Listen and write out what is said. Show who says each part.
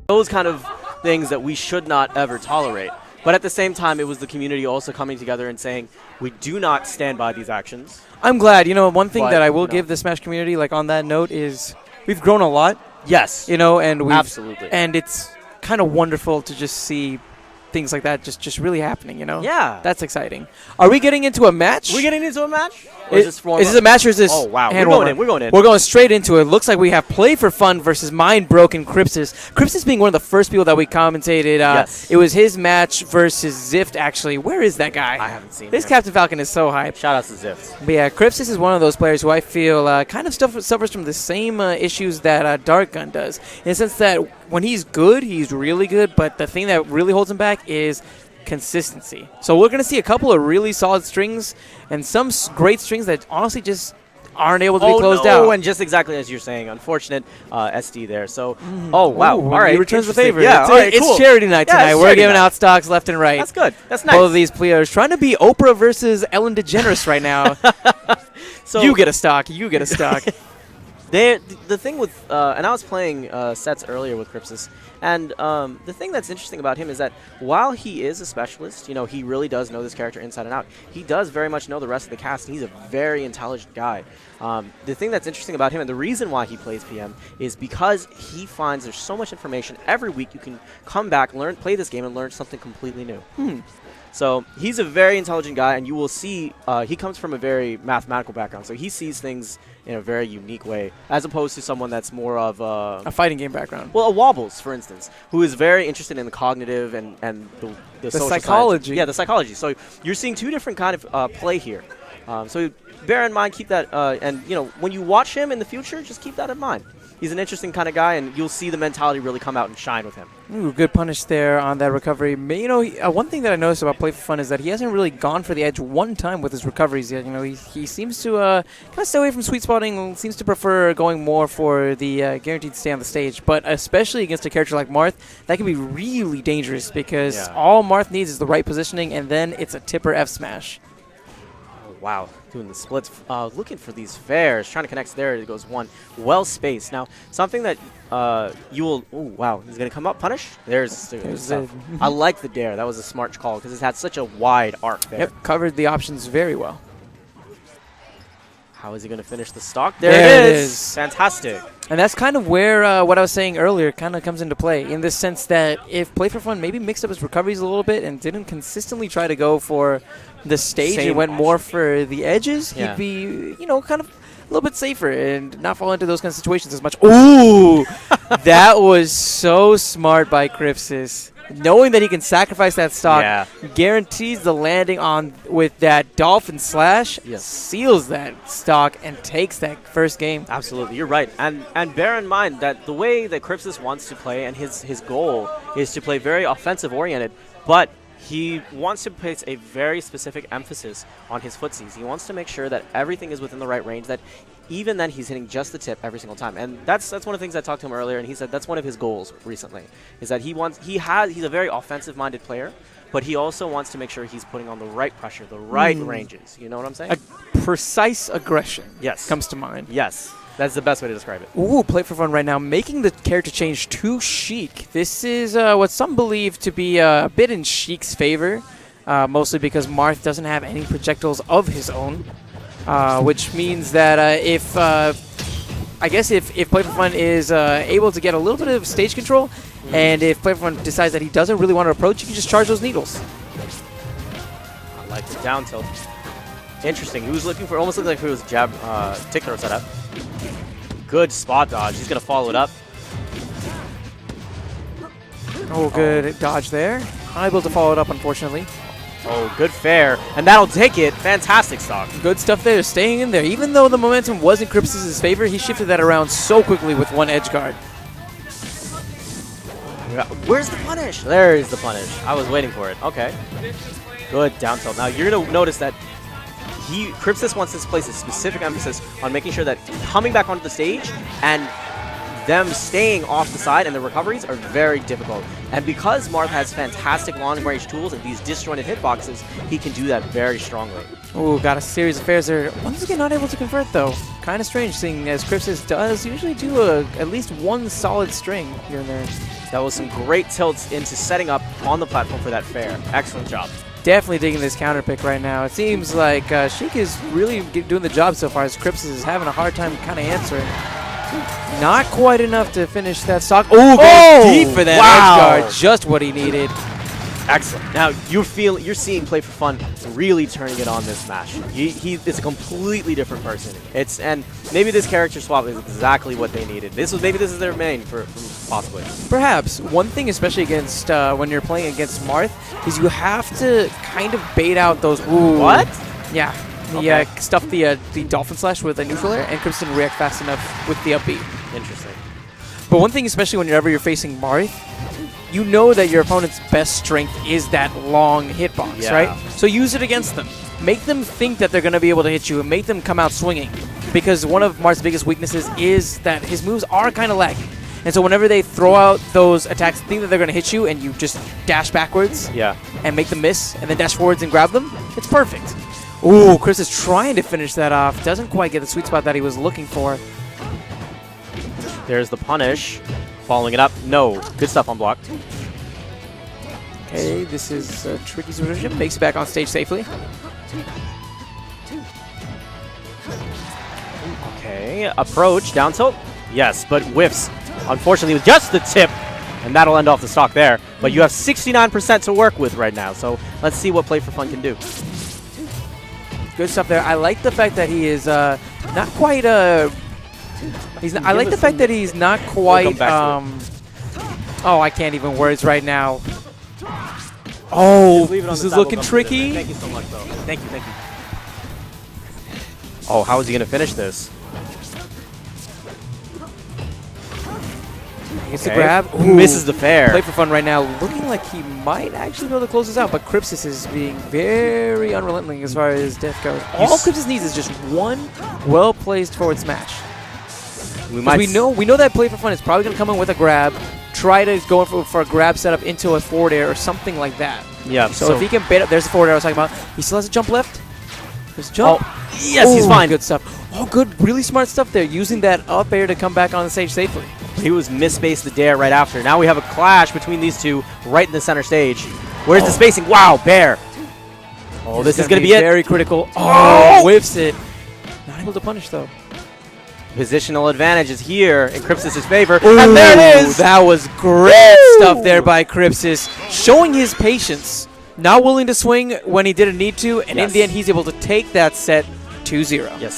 Speaker 1: Those kind of things that we should not ever tolerate. But at the same time, it was the community also coming together and saying, we do not stand by these actions.
Speaker 2: I'm glad. You know, one thing
Speaker 1: But,
Speaker 2: that I will
Speaker 1: you know.
Speaker 2: give the Smash community, like on that note, is we've grown a lot.
Speaker 1: Yes.
Speaker 2: You know, and
Speaker 1: Absolutely.
Speaker 2: And it's kind of wonderful to just see things like that just really happening, you know?
Speaker 1: Yeah.
Speaker 2: That's exciting. Are we getting into a match?
Speaker 1: We getting into a match? Or is this
Speaker 2: a match or is this
Speaker 1: Oh, wow.
Speaker 2: hand
Speaker 1: We're going
Speaker 2: warmer?
Speaker 1: in. We're going in.
Speaker 2: We're going straight into it. Looks like we have Play4fun versus Mind Broken Crypsis. Crypsis being one of the first people that we commentated.
Speaker 1: Yes.
Speaker 2: It was his match versus Zift, actually. Where is that guy?
Speaker 1: I haven't seen
Speaker 2: This
Speaker 1: him.
Speaker 2: Captain Falcon is so hyped.
Speaker 1: Shout out to Zift.
Speaker 2: But yeah, Crypsis is one of those players who I feel kind of suffers from the same issues that Dark Gun does. In the sense that when he's good, he's really good. But the thing that really holds him back is consistency. So we're going to see a couple of really solid strings and some great strings that honestly just aren't able to be closed out.
Speaker 1: And just exactly as you're saying, unfortunate SD there. So, oh, wow.
Speaker 2: Ooh,
Speaker 1: All right.
Speaker 2: he returns the favor.
Speaker 1: Yeah,
Speaker 2: It's,
Speaker 1: all right,
Speaker 2: it's
Speaker 1: cool.
Speaker 2: charity night
Speaker 1: Yeah,
Speaker 2: tonight.
Speaker 1: it's
Speaker 2: We're
Speaker 1: charity
Speaker 2: giving
Speaker 1: night.
Speaker 2: out stocks left and right.
Speaker 1: That's good. That's nice.
Speaker 2: Both of these players trying to be Oprah versus Ellen DeGeneres right now.
Speaker 1: So
Speaker 2: You get a stock. You get a stock.
Speaker 1: The thing with, and I was playing sets earlier with Crypsis, and the thing that's interesting about him is that while he is a specialist, you know, he really does know this character inside and out. He does very much know the rest of the cast, and he's a very intelligent guy. The thing that's interesting about him, and the reason why he plays PM, is because he finds there's so much information. Every week you can come back, play this game, and learn something completely new. So he's a very intelligent guy, and you will see he comes from a very mathematical background, so he sees things in a very unique way, as opposed to someone that's more of
Speaker 2: A fighting game background.
Speaker 1: well, a Wobbles, for instance, who is very interested in the cognitive and the social
Speaker 2: psychology.
Speaker 1: science. Yeah, the psychology. So you're seeing two different kind of play here. So bear in mind, keep that, and you know, when you watch him in the future, just keep that in mind. He's an interesting kind of guy, and you'll see the mentality really come out and shine with him.
Speaker 2: Ooh, good punish there on that recovery. You know, one thing that I noticed about Play4fun is that he hasn't really gone for the edge one time with his recoveries yet. You know, he seems to kind of stay away from sweet spotting, seems to prefer going more for the guaranteed stay on the stage. But especially against a character like Marth, that can be really dangerous because all Marth needs is the right positioning, and then it's a tipper F smash.
Speaker 1: Wow, doing the splits, looking for these fairs, trying to connect there. It goes one, well spaced. Now, something that you will. Oh wow, he's gonna come up, punish. There's stuff. I like the dare. That was a smart call because it had such a wide arc there.
Speaker 2: Yep, covered the options very well.
Speaker 1: How is he gonna finish the stock? There it is. Fantastic.
Speaker 2: And that's kind of where what I was saying earlier kind of comes into play, in the sense that if Play4fun maybe mixed up his recoveries a little bit and didn't consistently try to go for the stage and went more for the edges, he'd be, you know, kind of a little bit safer and not fall into those kind of situations as much. Ooh, that was so smart by Crypsis. Knowing that he can sacrifice that stock, guarantees the landing on with that Dolphin Slash, seals that stock, and takes that first game.
Speaker 1: Absolutely, you're right. And bear in mind that the way that Crypsis wants to play, and his goal is to play very offensive-oriented, but he wants to place a very specific emphasis on his footsies. He wants to make sure that everything is within the right range, that even then he's hitting just the tip every single time. And that's one of the things I talked to him earlier, and he said that's one of his goals recently, is that he's a very offensive-minded player, but he also wants to make sure he's putting on the right pressure, the right ranges. You know what I'm saying?
Speaker 2: A precise aggression comes to mind.
Speaker 1: Yes. That's the best way to describe it.
Speaker 2: Ooh, Play4fun right now, making the character change to Sheik. This is what some believe to be a bit in Sheik's favor, mostly because Marth doesn't have any projectiles of his own, which means that if Play4fun is able to get a little bit of stage control, and if Play4fun decides that he doesn't really want to approach, he can just charge those needles.
Speaker 1: I like the down tilt. Interesting. He was looking for, almost looked like it was jab tick throw setup. Good spot dodge. He's going to follow it up.
Speaker 2: Oh, good dodge there. Unable to follow it up, unfortunately.
Speaker 1: Oh, good fair. And that'll take it. Fantastic stock.
Speaker 2: Good stuff there, staying in there. Even though the momentum was in Crypsis' favor, he shifted that around so quickly with one edge guard.
Speaker 1: Where's the punish? There's the punish. I was waiting for it. Okay. Good down tilt. Now, you're going to notice that Crypsis wants to place a specific emphasis on making sure that coming back onto the stage and them staying off the side and the recoveries are very difficult. And because Marth has fantastic long-range tools and these disjointed hitboxes, he can do that very strongly.
Speaker 2: Ooh, got a series of fairs there. Once again, not able to convert, though. Kind of strange, seeing as Crypsis does usually do at least one solid string here and there.
Speaker 1: That was some great tilts into setting up on the platform for that fair. Excellent job.
Speaker 2: Definitely digging this counter pick right now. It seems like Sheik is really doing the job so far, as Crypsis is having a hard time kind of answering. Not quite enough to finish that stock. Ooh, goes deep for that edge guard. Just what he needed.
Speaker 1: Excellent. Now you're seeing Play4fun really turning it on this match. It's a completely different person. And maybe this character swap is exactly what they needed. Maybe this is their main for possibly.
Speaker 2: Perhaps one thing, especially against when you're playing against Marth, is you have to kind of bait out those. Ooh.
Speaker 1: What?
Speaker 2: Yeah. He stuffed the Dolphin Slash with a neutral air, and Crypsis didn't react fast enough with the up B.
Speaker 1: Interesting.
Speaker 2: But one thing, especially whenever you're facing Marth, you know that your opponent's best strength is that long hitbox, right? So use it against them. Make them think that they're going to be able to hit you and make them come out swinging. Because one of Marth's biggest weaknesses is that his moves are kind of laggy. And so whenever they throw out those attacks, think that they're going to hit you, and you just dash backwards and make them miss, and then dash forwards and grab them, it's perfect. Ooh, Chris is trying to finish that off. Doesn't quite get the sweet spot that he was looking for.
Speaker 1: There's the punish. Following it up. No. Good stuff on block.
Speaker 2: Okay, this is a tricky situation. Makes it back on stage safely.
Speaker 1: Okay. Approach. Down tilt. Yes, but whiffs. Unfortunately, with just the tip. And that'll end off the stock there. But you have 69% to work with right now. So let's see what Play4fun can do.
Speaker 2: Good stuff there. I like the fact that he is not quite I like the fact that he's not quite. Oh, I can't even words right now. Oh, this is looking tricky.
Speaker 1: Thank you so much, though. Thank you. Oh, how is he going to finish this?
Speaker 2: Gets the grab. Ooh.
Speaker 1: Misses the fair.
Speaker 2: Play4fun right now, looking like he might actually be able to close this out, but Crypsis is being very unrelenting as far as death goes. All Crypsis needs is just one well-placed forward smash. We know that Play4fun is probably going to come in with a grab, try to go in for a grab setup into a forward air or something like that.
Speaker 1: Yeah.
Speaker 2: So if he can bait up, there's the forward air I was talking about. He still has a jump left. There's a jump.
Speaker 1: Oh, yes, he's fine.
Speaker 2: Good stuff. Oh, good. Really smart stuff there, using that up air to come back on the stage safely.
Speaker 1: He was misspaced the dare right after. Now we have a clash between these two right in the center stage. Where's the spacing? Wow, Bear. Oh, this is going to be it.
Speaker 2: Very critical. Oh, whiffs it. Not able to punish, though.
Speaker 1: Positional advantage is here in Crypsis' favor. Ooh, and there it is.
Speaker 2: That was great stuff there by Crypsis. Showing his patience. Not willing to swing when he didn't need to. And in the end, he's able to take that set 2-0.
Speaker 1: Yes.